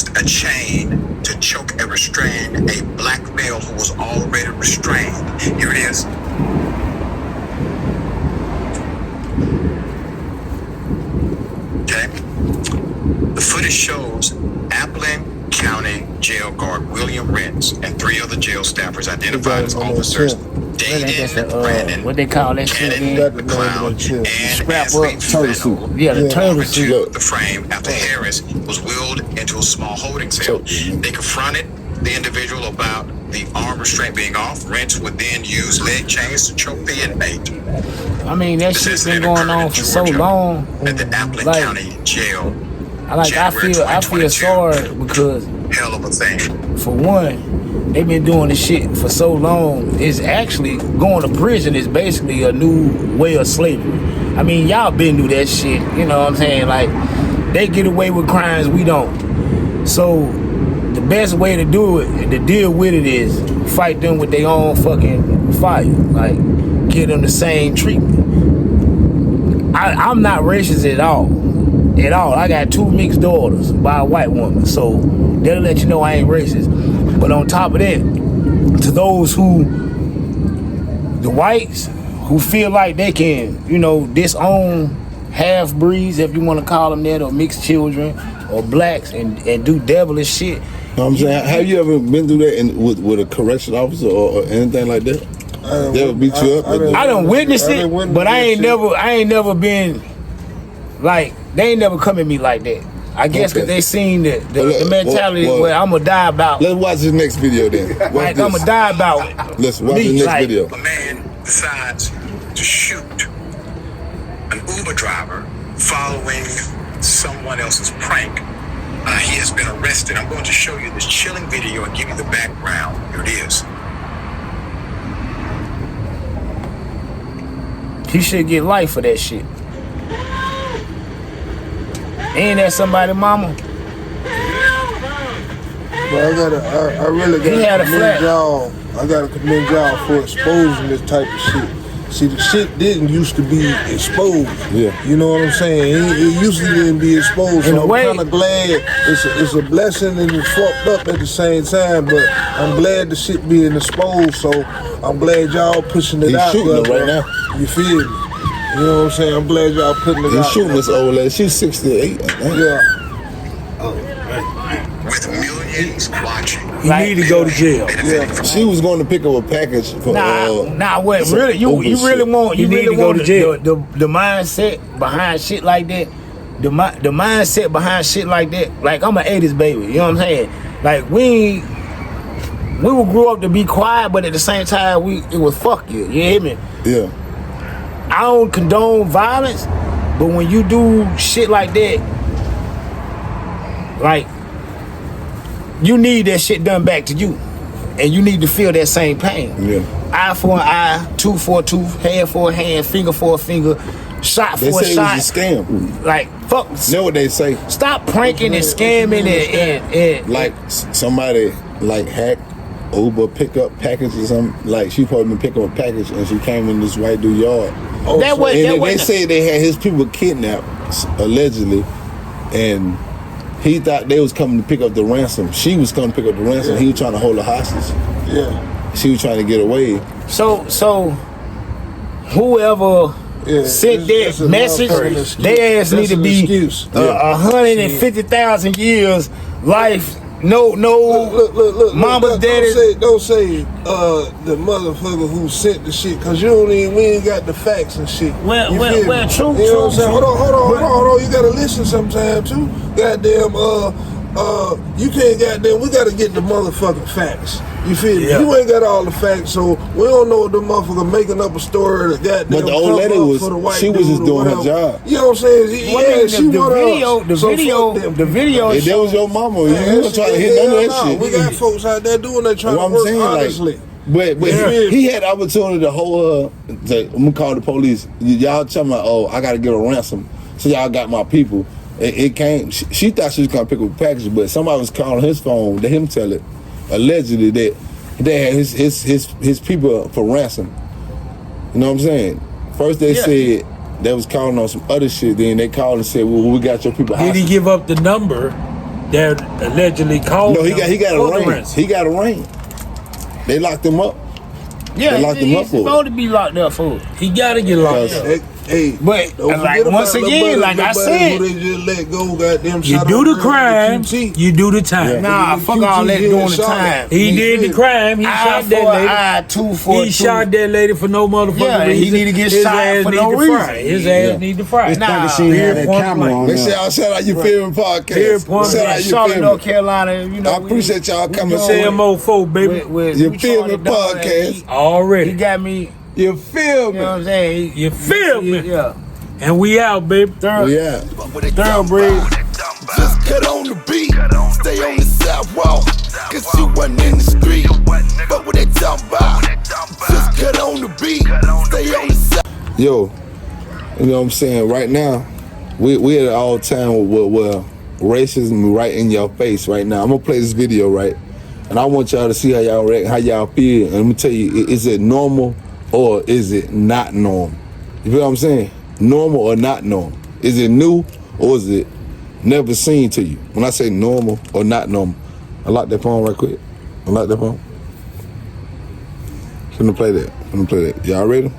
used a chain to choke and restrain a black male who was already restrained. Here it is. Okay. The footage shows Appleton County Jail Guard William Rentz and 3 other jail staffers identified as officers Dayton, Brandon, what they call that shit Cannon, McLeod, and Strap Ashley up. Turtle suit. Fennell Yeah, the turtle suit. to the frame after Harris was wheeled into a small holding cell. They confronted the individual about the arm restraint being off. Rentz would then use leg chains to choke the inmate. I mean, that This shit's been incident going occurred on in for so Georgia long. at the Appleton Like, County Jail. I January feel 2022. sorry because Hell of a thing. for one, they've been doing this shit for so long. It's actually going to prison is basically a new way of slavery. I mean, y'all been through that shit. You know what I'm saying? Like, they get away with crimes we don't. So the best way to do it, to deal with it, is fight them with their own fucking fire. Like, give them the same treatment. I'm not racist at all. At all. I got 2 mixed daughters by a white woman, so they'll let you know I ain't racist. But on top of that, to those who, the whites who feel like they can, you know, disown half breeds, if you want to call them that, or mixed children, or blacks, and do devilish shit. You know what I'm saying? Have you ever been through that with a correction officer or anything like that? They ever beat you up? I done witnessed it, but I ain't never been like, they ain't never come at me like that. I guess because they seen the mentality where I'm gonna die about. Let's watch this next video then. Like, I'm gonna die about it. Let's watch the next video. A man decides to shoot an Uber driver following someone else's prank. He has been arrested. I'm going to show you this chilling video and give you the background. Here it is. He should get life for that shit. Ain't that somebody, mama? But I really gotta commend y'all. I gotta commend y'all for exposing this type of shit. See, the shit didn't used to be exposed. Yeah. You know what I'm saying? It usually didn't be exposed. In So a way, I'm kind of glad it's a blessing and it's fucked up at the same time. But I'm glad the shit being exposed. So I'm glad y'all pushing it out. He's shooting it right now. You feel me? You know what I'm saying? I'm glad y'all putting it out. He's shooting this old lady. She's 68, I think. Yeah. With millions watching. you need to go to jail. She was going to pick up a package for What really you Uber really shit. want? You need really to go want to jail. the mindset behind shit like that. The mindset behind shit like that. Like, I'm an 80s baby. You know what I'm saying? Like, we will grow up to be quiet, but at the same time, it was fuck you. You hear me? Yeah. I don't condone violence, but when you do shit like that, like, you need that shit done back to you, and you need to feel that same pain. Yeah. Eye for an eye, tooth for a tooth, hand for a hand, finger for a finger, shot They for a say shot. it was a scam. Like, fuck. Know what they say? Stop pranking and scamming and Like somebody like hacked Uber pickup package or something. Like, she probably been picking up a package and she came in this white dude yard. They say they had his people kidnapped allegedly, and he thought they was coming to pick up the ransom. She was coming to pick up the ransom. He was trying to hold her hostage. Yeah. She was trying to get away. So whoever sent that message, their ass need to be 150,000 years life. No, look, mama's daddy. Don't say the motherfucker who sent the shit, cause we ain't got the facts and shit. Well, true. true. You know what I'm saying? Hold on. You gotta listen sometime too. Goddamn, you can't we gotta get the motherfucking facts. You feel me? Yeah. You ain't got all the facts, so we don't know what the motherfucker making up a story that goddamn. But the old lady was, she was just doing her job. You know what I'm saying? The video. If that was your mama, you were trying to hit none of that shit. We got folks out there doing that, trying to work honestly. But he had the opportunity to hold her. I'm gonna call the police. Y'all tell me, oh, I gotta get a ransom, so y'all got my people. It came. She thought she was gonna pick up a package, but somebody was calling his phone. Let him tell it. Allegedly that they had his people for ransom. You know what I'm saying? First they said they was calling on some other shit. Then they called and said, "Well, we got your people." Did he give up the number that allegedly caused No, he him got for the a ring. ransom. He got a ring. They locked him up. Yeah, They locked him up he's for it. supposed to be locked up for it. He gotta get locked up. Hey, But don't like forget once about again, nobody- like I nobody said, who they just let go, goddamn. You shot do up the the crime, QT. you do the time. nah, The fuck all that QT doing the shot time. it. He did the crime. He Eye shot for that an lady. eye, two for a He two. shot that lady for no motherfucking Yeah, reason. he need to get His shot ass for need no to reason. fry. His ass need to fry. Nah, She had Period, that point camera blank. on Make there. sure y'all shout out your feeling Period, podcast. point Shout out blank. your Charlotte, feeling. North Carolina, you know. I appreciate y'all coming. Tell Mofo, baby. You feel me, podcast? Already. He got me, You feel you know what me? I'm saying? You feel me? Yeah. And we out, baby. Yeah. Thoroughbred. Just cut on the beat, stay on the sidewalk, cause you wasn't in the street. But what they talking about? Just cut on the beat, stay on the sidewalk. Yo, you know what I'm saying? Right now, we at an all time where racism right in your face right now. I'm gonna play this video, right? And I want y'all to see how y'all react, how y'all feel. And let me tell you, is it normal or is it not normal? You feel what I'm saying? Normal or not normal? Is it new or is it never seen to you? When I say normal or not normal, I lock that phone right quick. I lock that phone. Finna play that. Finna play that. Y'all ready?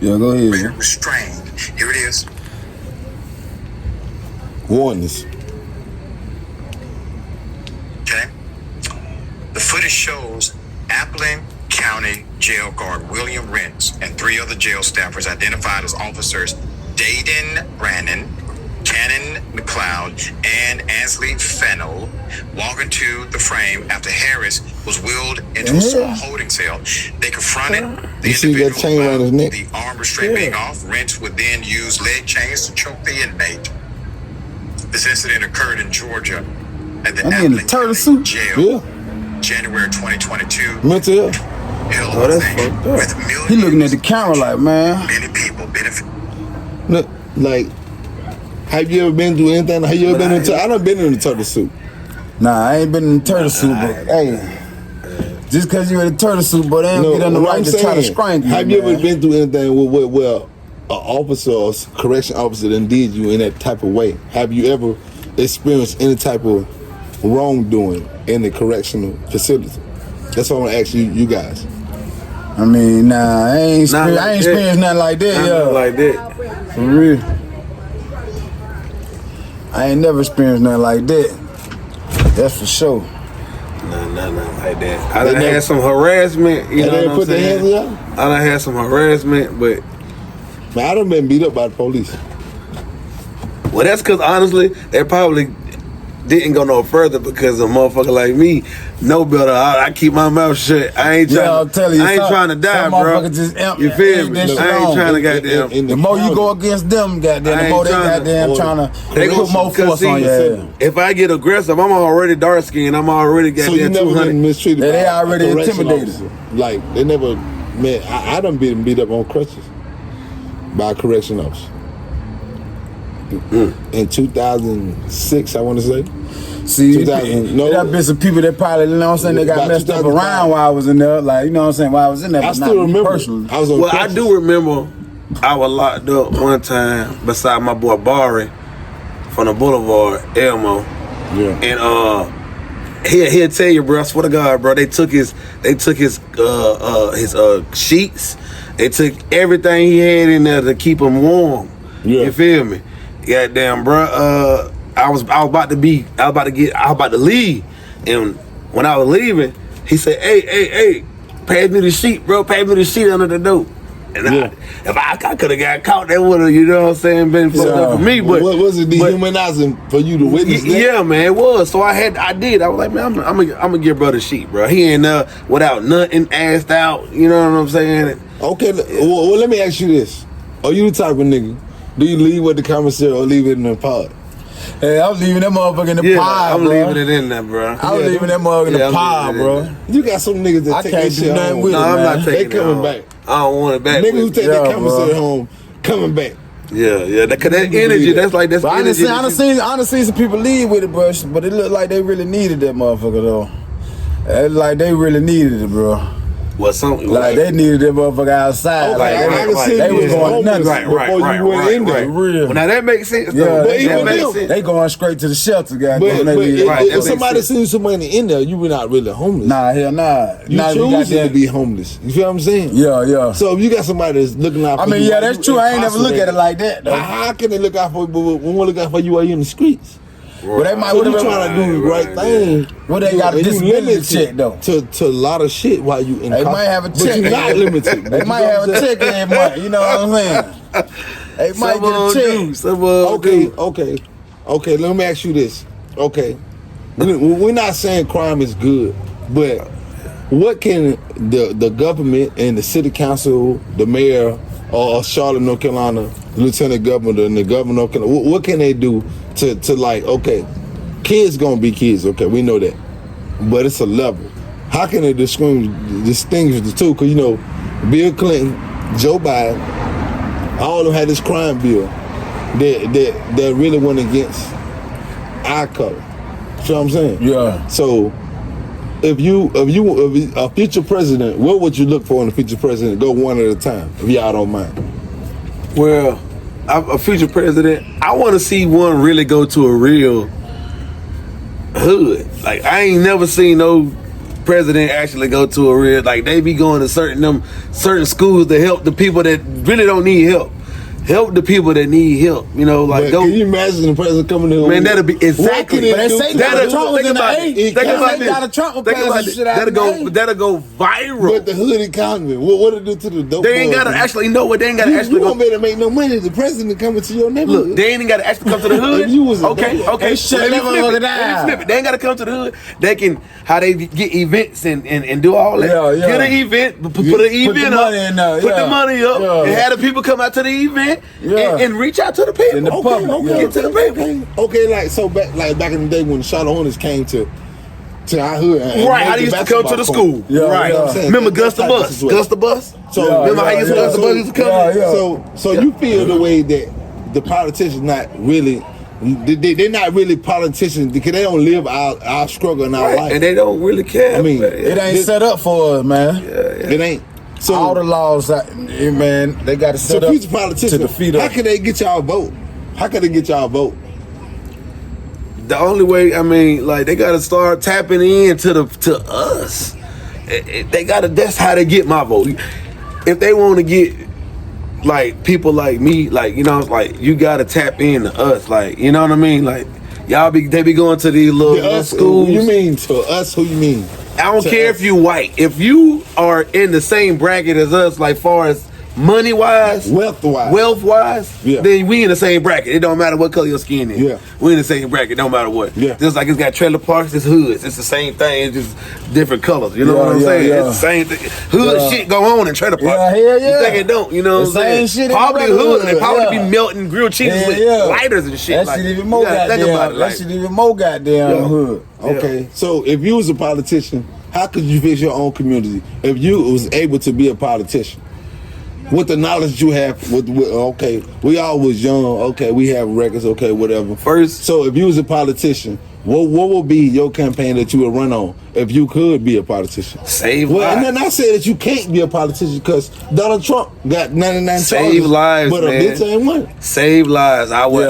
Yeah, go ahead. Been restrained. Here it is. Warnings. Okay. The footage shows Appling County Jail Guard William Rentz and 3 other jail staffers identified as officers Dayton Brannon, Cannon McLeod, and Ansley Fennell walk into the frame after Harris was wheeled into a small holding cell. They confronted the You see that individual chain around his neck? the arm restraint being off. Rentz would then use leg chains to choke the inmate. This incident occurred in Georgia at the I mean, the Appling turtle County suit? Jail, Yeah. January 2022. Mental health. Hell Oh, of a that's thing. fucked up. With millions, He looking at the camera like, man. many people benefit. Look, like, have you ever been through anything? Have you ever been into? I done been in the turtle suit. Nah, I ain't been in the turtle suit, but hey, just cause you in the turtle suit, but they don't get on the what right I'm to try to saying, strangle you. have you ever man. been through anything where an officer or correction officer done did you in that type of way? Have you ever experienced any type of wrongdoing in the correctional facility? That's what I want to ask you guys. I mean, nah, I ain't Not like experienced nothing like that, yo. like that. For real. I ain't never experienced nothing like that. That's for sure. Nah, like that. I They done never- had some harassment, you They know never what I'm put their saying? hands on y'all? I done had some harassment, but Man, I done been beat up by the police. well, that's because honestly, they probably didn't go no further because a motherfucker like me know better. I keep my mouth shut. I ain't trying. Yeah, I'll tell you, I ain't some- trying to die, some bro. motherfuckers just You feel ain't me? that shit I ain't on. trying to goddamn. In The more you county. go against them, goddamn, I the more ain't they tryna- goddamn trying They to gonna put more cause force see, on your ass. If I get aggressive, I'm already dark skinned. I'm already So goddamn you never 200. been mistreated Yeah, by they a already correction intimidated. officer? Like, they never, man, I done been beat up on crutches by a correction officer. In 2006, I want to say. See, 2000, no. there been some people that probably, you know what I'm saying, they got About messed up 2005. around while I was in there. Like, you know what I'm saying, while I was in there. I but still not me remember. personally. I was on Well, I crutches. do remember I was locked up one time beside my boy Barry from the Boulevard, Elmo. Yeah. And he'll tell you, bro, I swear to God, bro, they took his sheets. They took everything he had in there to keep him warm. Yeah. You feel me? Goddamn, bro. I was about to leave. And when I was leaving, he said, hey, pass me the sheet, bro. Pass me the sheet under the door. And Yeah. if I could have got caught, that would have, you know what I'm saying, been fucked up for me. But what was it dehumanizing for you to witness that? yeah, man, it was. So I did. I was like, man, I'm gonna give brother a sheet, bro. He ain't without nothing, assed out. You know what I'm saying? Okay, well, let me ask you this. Are you the type of nigga, do you leave with the commissary or leave it in the pod? Hey, I'm leaving that motherfucker in the Yeah, pod, I'm bro. leaving it in there, bro. I was leaving that motherfucker in Yeah, the I'm pod, leaving it in bro. You got some niggas that I take can't that do shit nothing home. with No, it, I'm man. not They taking it coming home. back. I don't want it back. Niggas who with take me. that Yeah, commissary bro. home, coming back. Yeah, cause that energy, that's But I done energy. seen, I done seen some people leave with it, bro. But it looked like they really needed that motherfucker, though. It looked like they really needed it, bro. Well, some Like they needed that motherfucker outside. Okay, Like I can see they was you going homeless nuts. right, before you went in there. Real. Well, now that makes sense. Yeah, though. but That even makes them- sense. They going straight to the shelter, goddamn. But They be- Right, that if makes somebody sense. sends some money in there, you were not really homeless. Nah, hell nah. You Nah, choose to goddamn- be homeless. You feel what I'm saying? Yeah, yeah. So if you got somebody that's looking out for I mean, you, yeah, while that's you true. I ain't never look at it like that, though. How can they look out for you? But we want to look out for you while you in the streets. But they might So you would've trying to do the right thing. Well, they got a And you disability limited check, though. To a lot of shit while you in. They custody. might have a But check. you're not limited. They might have a check every month. You know what I'm saying? They might Some get a check. Some Okay. Let me ask you this. Okay, we're not saying crime is good, but what can the government and the city council, the mayor of Charlotte, North Carolina, the lieutenant governor, and the governor of North Carolina, what can they do to like? Okay, kids gonna be kids. Okay, we know that, but it's a level. How can they distinguish the two? Because Bill Clinton, Joe Biden, all of them had this crime bill that really went against our color. You know what I'm saying? Yeah. So if a future president, what would you look for in a future president? Go one at a time, if y'all don't mind. Well, a future president, I want to see one really go to a real hood. Like I ain't never seen no president actually go to a real, like they be going to certain schools to help the people that really don't need help. Help the people that need help. But can you imagine the president coming in? Man, that'll be exactly. But they say Donald Trump was in the A. Think about this. Donald Trump was Think about passing this. shit out in the A. That'll go viral. But the hood economy, what it do to the dope? They ain't gotta actually know what they ain't gotta actually You go. won't be able to make no money. The president coming to your neighborhood. Look, they ain't even gotta actually come to the hood. If you was a okay. dope- shut Let me that flip motherfucker it. down. Let me flip it. They ain't gotta come to the hood. They can how they get events and do all that. Yeah, yeah. Get an event, put an Put the event money up, in there, put yeah. the money up, Yeah. and have the people come out to the event Yeah. and reach out to the people. And the public, yeah. Get to the people. Okay, like so back in the day when the Charlotte Hornets came to our hood. and Right, how made they the used to come to the basketball school. Yeah, Right. You know what I'm saying? Remember That Gus the type of Bus? situation. Gus the Bus? So Yeah, remember how yeah, Gus the Bus used to come? Yeah, yeah. So you feel the way that the politicians not really, they're not really politicians because they don't live our struggle in our Right. life. And they don't really care. I mean, man. It ain't set up for us, man. It ain't. So All the laws, man, they got to set up future to politicians, defeat how us. can they get y'all vote? How can they get y'all vote? The only way, I mean, like they gotta start tapping into to us. They gotta. That's how they get my vote. If they want to get like people like me, like like you gotta tap into us. Like you know what I mean? Like they be going to these little Us, schools. you mean to us? Who you mean? I don't to care us? if you white. If you are in the same bracket as us, like far as money wise, Wealth wise. Yeah. then we in the same bracket. It don't matter what color your skin is. Yeah. We in the same bracket, no matter what. Yeah. Just like it's got trailer parks, it's hoods. It's the same thing. It's just different colors. You know Yeah, what I'm yeah, saying? yeah. It's the same thing. Hood shit go on in trailer parks. Yeah, hell yeah. You think it don't? You know The what I'm saying? same shit in Probably the hood. They hood, probably yeah. be melting grilled cheeses Yeah, with yeah. lighters and shit. That like, shit even more you gotta think goddamn. about it, That like- shit even more goddamn Yeah. hood. Okay, so if you was a politician, how could you fix your own community? If you was able to be a politician, with the knowledge you have, okay, we all was young, okay, we have records, okay, whatever. First- so if you was a politician, what would be your campaign that you would run on if you could be a politician? Save Well, and lives. then I say that you can't be a politician because Donald Trump got 99 Save charges, lives, but man. a bitch ain't one. Save lives. I would.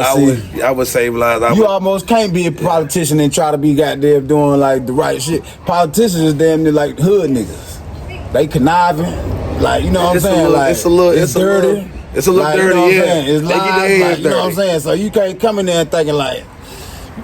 Yeah, I would save lives. I You would. almost can't be a politician and try to be goddamn doing like the right shit. Politicians is damn near like hood niggas. They conniving, like you know what I'm It's a saying. little- Like it's a little- it's it's a dirty. little- it's a little Like, dirty, You know what I'm yeah. saying? It's They get their lies, hands like, you know what I'm dirty. saying. So you can't come in there and thinking like,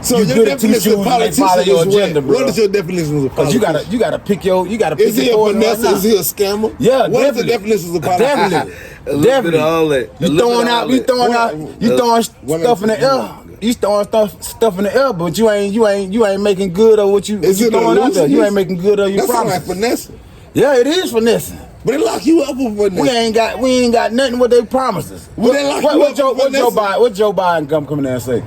So You your good at definition teaching of and they politician follow your is agenda, what? bro. What is your definition of cause politician? you gotta pick your Is he a poison finesse? right Is he a scammer? Yeah, What is the definitely. definition of politician? Definitely. A little bit of all that. A You little throwing bit of out, all you that. throwing out, you throwing What- stuff in the air. You throwing stuff in the air, but you ain't making good of what you Is it throwing out there. You ain't making good of your That sound like promises. finessing. Yeah, it is finessing. But they lock you up for finessing. We ain't got nothing with their promises. Well, they lock you up for finessing. What Joe Biden come there and say?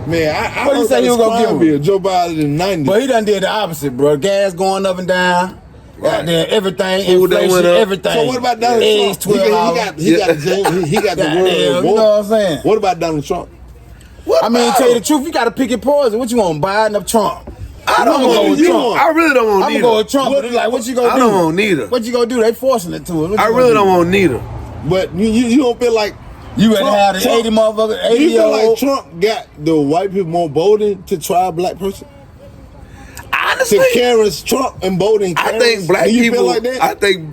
Man, I What he heard say about he was this gonna crime give him? bill, Joe Biden in the 90s. But he done did the opposite, bro. Gas going up and down. Goddamn, everything, Food done inflation, went up. everything. So what about Donald Eggs, Trump? $12. He got the Goddamn, word. you know what I'm saying? What about Donald Trump? I mean, tell you the truth, you gotta pick your poison. What you want, Biden or Trump? I don't What want do you Trump. want? I really don't want I'm neither. gonna go with Trump, but it's like, what you gonna do? I don't want neither. What you gonna do? They forcing it to us. I really don't want neither. But you don't feel like You ready to have the Trump- 80 motherfucker, 80 you year feel like old? Trump got the white people more bolden to try a black person? Honestly, To Karen's Trump and Bowden. I think black do you people. feel like that? I think.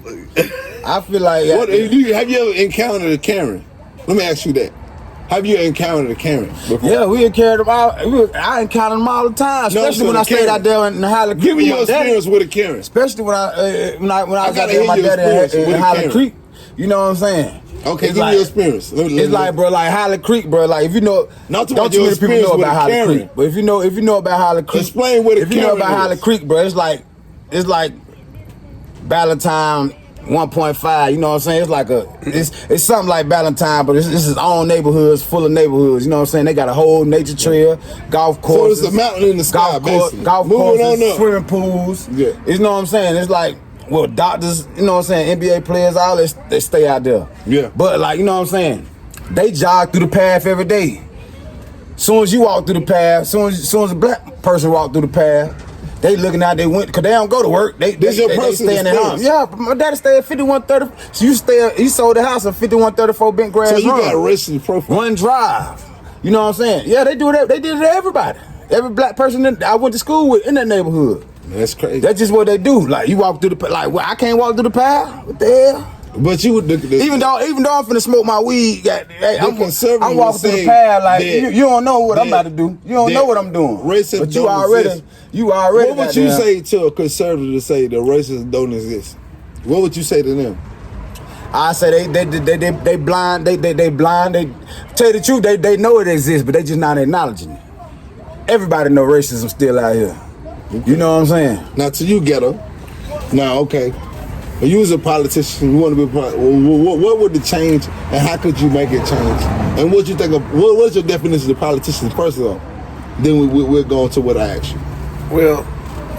I feel like What have you ever encountered a Karen? Let me ask you that. Have you encountered a Karen before? yeah, we encountered them all. I encountered them all the time, No, especially so when the I stayed Karen. out there in Highland Creek. Give me with your my daddy. experience with a Karen. Especially when I was out gotta there with my hear your daddy experience in with a Highland Karen. Creek. You know what I'm saying? Okay, It's give like- me your experience. It's like, bro, like Highland Creek, bro. Like, if you know, Not too don't much too your many people experience know with about a Highland Karen. Creek. But if you know about Highland Creek, Explain what a if you know Karen about is. Highland Creek, bro, it's like Valentine 1.5. You know what I'm saying? It's like it's something like Valentine, but it's his own neighborhoods, full of neighborhoods. You know what I'm saying? They got a whole nature trail, golf So courses. it's a mountain in the sky, basically. Golf Moving courses, on up. swimming pools. Yeah. You know what I'm saying? It's like, well, doctors, you know what I'm saying, NBA players, all this, they stay out there. Yeah. But like, you know what I'm saying? They jog through the path every day. Soon as you walk through the path, soon as a black person walk through the path, they looking out they went, cause they don't go to work. They your personal staying at home. experience. Yeah, my daddy stay at 5130. So he sold the house at 5134 Bent Grass So you Road. got a racist profile. One drive. You know what I'm saying? Yeah, they do that. They did it to everybody. Every black person that I went to school with in that neighborhood. That's crazy. That's just what they do. Like, you walk through the like, well, I can't walk through the path. What the hell? But you would Even though I'm finna smoke my weed, I'm conservative walking would through the say path like that- you don't know what I'm that- about to do. You don't that know what I'm doing. racism But you don't already. exist. What What would you say to a conservative to say that racism don't exist? What would you say to them? I say they blind. They blind. They tell you the truth. They know it exists, but they just not acknowledging it. Everybody know racism still out here. You know what I'm saying? Now, to you, ghetto. Now, okay. When you was a politician, you want to be what would the change, and how could you make it change? And what you think of? What's your definition of politicians? First of all, then we're going to what I asked you. Well,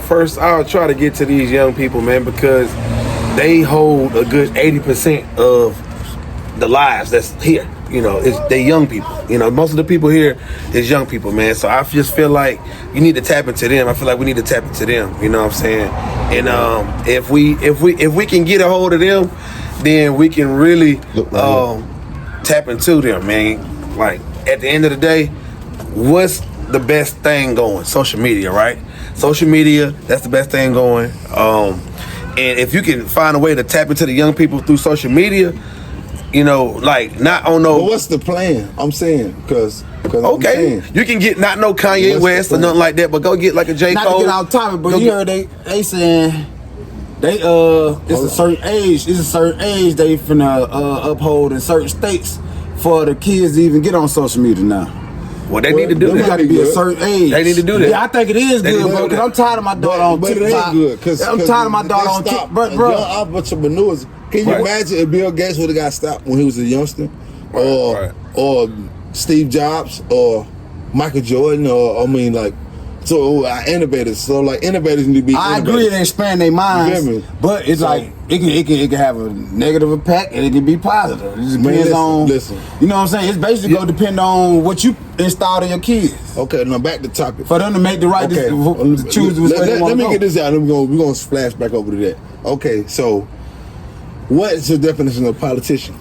first I'll try to get to these young people, man, because they hold a good 80% of the lives that's here. You know, they young people. You know, most of the people here is young people, man. So I just feel like you need to tap into them. I feel like we need to tap into them. You know what I'm saying? And if we can get a hold of them, then we can really tap into them, man. Like at the end of the day, what's the best thing going? Social media, right? Social media, that's the best thing going. And if you can find a way to tap into the young people through social media, you know, like not on no. But what's the plan? I'm saying because Okay, you can get not no Kanye What's West the or plan? nothing like that, but go get like a J. Not Cole. to get off topic, but Go you get- heard they saying they it's a certain age. It's a certain age they finna uphold in certain states for the kids to even get on social media now. Well, they need to do Well, You that. got to be a certain age. They need to do that. Yeah, I think it is They need good, to do bro. Because that. I'm tired of my daughter on But it TikTok. ain't good because I'm tired of my daughter on TikTok. But bro, entrepreneurs. Can you Right. imagine if Bill Gates would have got stopped when he was a youngster, Right. or Steve Jobs, or Michael Jordan, or innovators. So like innovators need to be. I agree innovators. they expand their minds, You feel me? but it's So- like it can have a negative impact and it can be positive. It just depends listen. You know what I'm saying? It's basically gonna depend on what you install in your kids Okay, now back to topic. for them to make the right Okay, decision, to choose which way they let want me to get go. this out. And we're gonna splash back over to that. Okay, so what is your definition of politician?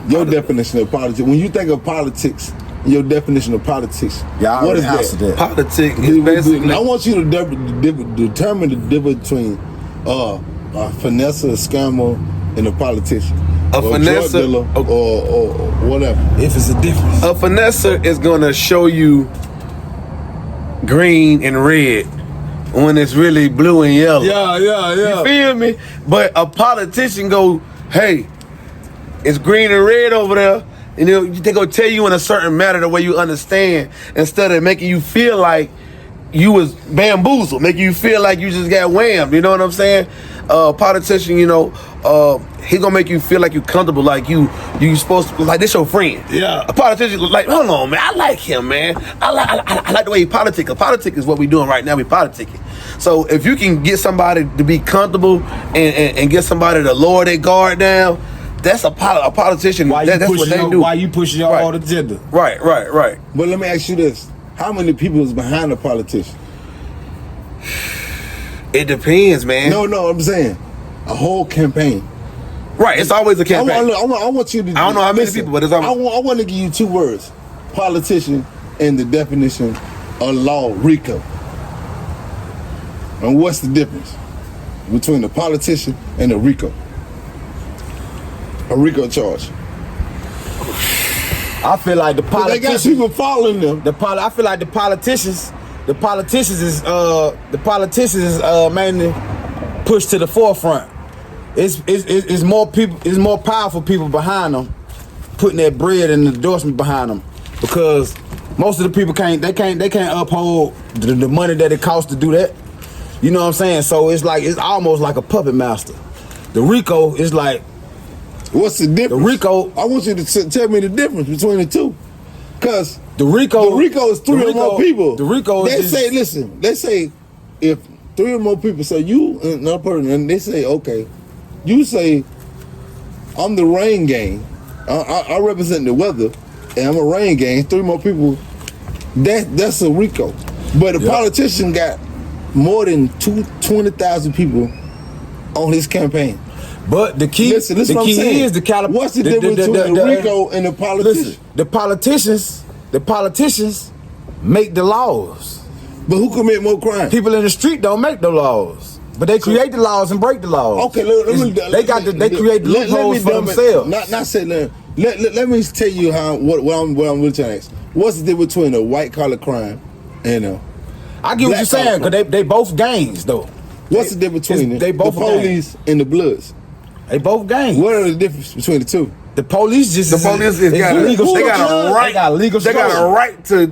Your definition of politics. When you think of politics, your definition of politics. Yeah, I what is already answered that. Politics is basically. I want you to determine the difference between a finesse, a scammer, and a politician. A or finesse- drug dealer, or whatever. If it's a difference. A finesser is gonna show you green and red when it's really blue and yellow. Yeah. You feel me? But a politician go, hey, it's green and red over there. And they gonna tell you in a certain manner the way you understand, instead of making you feel like you was bamboozled, making you feel like you just got whammed. You know what I'm saying? Politician, he gonna make you feel like you comfortable, like you supposed to, like this your friend. Yeah. A politician, like, hold on, man, I like him, man. I like the way he politic. Politics is what we doing right now. We politicking. So if you can get somebody to be comfortable and get somebody to lower their guard down, that's a politician. That's what they do. Why you pushing your own agenda? Right. But let me ask you this: how many people is behind a politician? It depends, man. No, I'm saying a whole campaign. Right, it's always a campaign. I want you to. I don't know how many people, but it's always. I want to give you 2 words: politician and the definition of law, RICO. And what's the difference between a politician and a RICO? A RICO charge. I feel like the But they got politicians. people following them. I feel like the politicians is mainly pushed to the forefront. It's more people, it's more powerful people behind them, putting that bread and endorsement behind them, because most of the people can't uphold the money that it costs to do that. You know what I'm saying? So it's almost like a puppet master. The RICO is like, What's the difference? The RICO. I want you to tell me the difference between the two, because the RICO is 3 or more people. The RICO They is say, listen. They say if 3 or more people say you and another person, and they say, okay, you say I'm the rain gang. I represent the weather, and I'm a rain gang. 3 more people. That's a RICO. But a politician got more than 20,000 people on his campaign. But the key, Listen, the what I'm key saying. is the California. What's the difference between the RICO and the politician? Listen, the politicians make the laws. But who commit more crime? People in the street don't make the laws, but they create the laws and break the laws. Okay, they create the loopholes for themselves. Not say that. Let me tell you what I'm really trying to ask. What's the difference between a white collar crime and a I get what you're saying, because they both gangs though. What's the difference between they both the police and the Bloods? They both gangs. What are the difference between the two? The police just The police is got legal. they got a right. They got legal. They got a right to.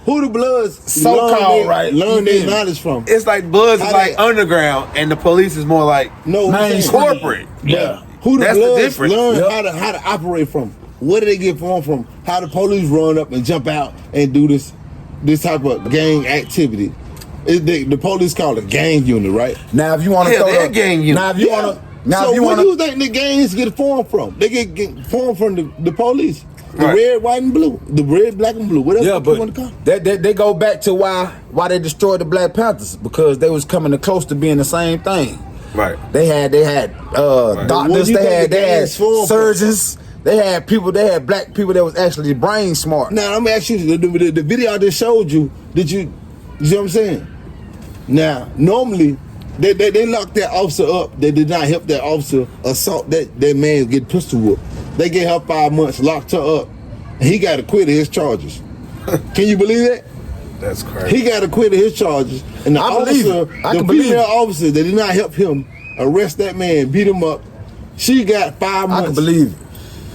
Who the Bloods So-called right. learn You their mean? knowledge from? It's like Bloods is How like they- underground, and the police is more like No, Mainstream. corporate. Yeah. Who the That's the Bloods difference. learn Yep. how to operate from? Where do they get from? How the police run up and jump out and do this type of gang activity? The police call it a gang unit, right? Now, if you want to Yeah, throw they're the gang unit. Now, if you want to. Now, so if you where want do to. you think the gangs get formed from? They get formed from the police. The Right. red, white, and blue. The red, black, and blue. Whatever Yeah, you want to call but it. they go back to why they destroyed the Black Panthers, because they was coming close to being the same thing. Right. They had Where doctors, you they think had the gangs formed from? surgeons, they had black people that was actually brain smart. Now, I'm asking you, the video I just showed you, you see what I'm saying? Now, normally, they locked that officer up. They did not help that officer assault that man get pistol whooped. They gave her 5 months, locked her up, and he got acquitted of his charges. Can you believe that? That's crazy. He got acquitted of his charges, and the I believe officer, it. I the can believe female it. officer that did not help him arrest that man, beat him up, she got 5 I months can believe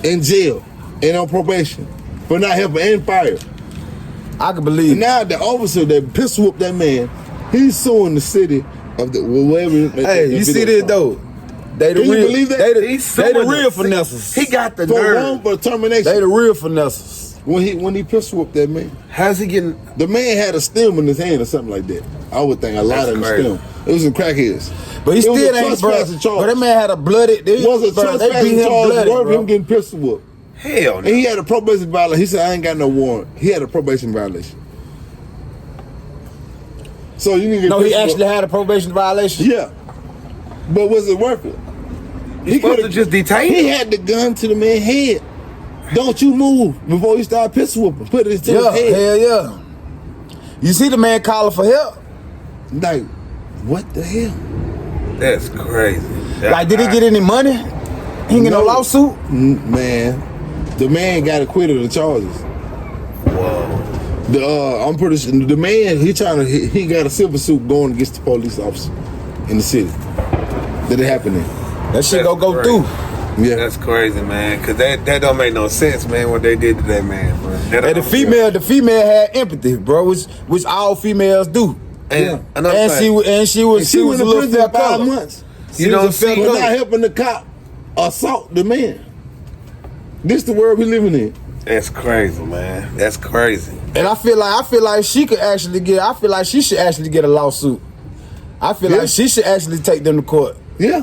it. in jail and on probation for not helping and fired. I can believe And it. now the officer that pistol whooped that man, he's suing the city of the wherever. Hey, you see this though? They the Can you real. believe that? They the He's real suing finesses. He got the For nerve. wrongful termination. They the real finesses. When he pistol whooped that man, How's he getting? the man had a stem in his hand or something like that. I would think a lot That's of them crazy. stem. It was some crackheads. But he It was still a ain't, bro. trespassing charge. But that man had a blooded. They, Was a bro, they beat trespassing him charge bloody, worth bro. him getting pistol whooped. Hell And no. he had a probation violation. He said, I ain't got no warrant. He had a probation violation. So you need to get No, he pistol actually whooped. had a probation violation. Yeah. But was it worth it? You supposed to coulda- just detain He him. had the gun to the man's head. Don't you move before you start pistol whooping. Put it to Yeah, his head. hell yeah. You see the man calling for help? Like, what the hell? That's crazy. Like, did he get any money? He ain't get no No. lawsuit? Man, the man got acquitted of the charges. I'm pretty sure the man he got a civil suit going against the police officer in the city that it happened in. That shit That's go great. through. Yeah. That's crazy, man. Cause that don't make no sense, man. What they did to that man, bro. That And the female had empathy, bro, which all females do. And another And thing, she was She a went to little prison fair 5 color. months. You don't see- For not helping the cop assault the man. This the world we living in. that's crazy, man. That's crazy. And I feel like she could actually get. I feel like she should actually get a lawsuit. I feel Yeah. like she should actually take them to court. Yeah.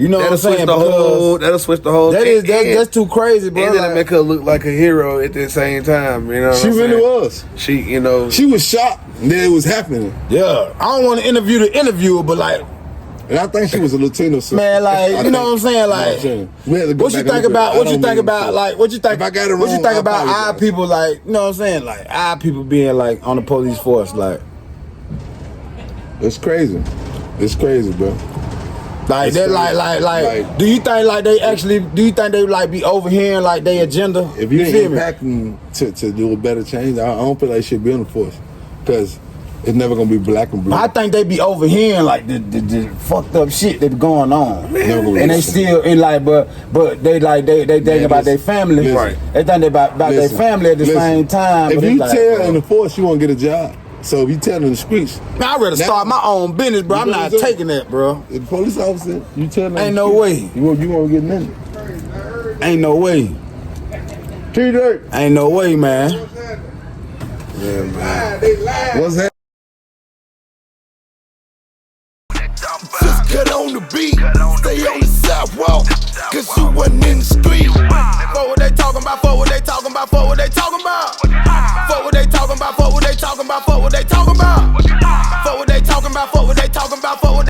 You know what I'm saying? That'll switch the whole. That's too crazy, bro. And Like, that'll make her look like a hero at the same time. You know, She what I'm really saying? was. She, you know, She was shocked that it was happening. yeah, I don't want to interview the interviewer, but like, And I think she was a Latino sister. man, like, I you know what I'm saying? Like, We had to go what you back and think look about? at it. What I you don't think mean about? to- Like, what you think? If I got it What you wrong, think I about our apologize. people? Like, you know what I'm saying? Like, our people being like on the police force. Like, It's crazy. It's crazy, bro. like It's they crazy. like. Do you think like they actually? Do you think they like be overhearing like their agenda? If you ain't feel me? impacting to do a better change, I don't feel like it should be on the force. Because it's never going to be black and blue. I think they be overhearing like the fucked up shit that be going on, Never gonna and they listen. still in like, but they like they think Man, about their listen. family, Listen. right? They think about their Listen. family at the Listen. same time. If but you it's like, tell in the force, you won't get a job. So if you tell in the streets, man, I'd rather That- start my own business, bro. You I'm know not what I'm saying? taking that, bro. the police officer, you tell them. Ain't no way. You won't get nothing. Ain't no way. T-Dirt. Ain't no way, man. What's that? Just cut on the beat, stay on the sidewalk, cause you wasn't in the street. For what they talking about, for what they talking about, for what they talking about.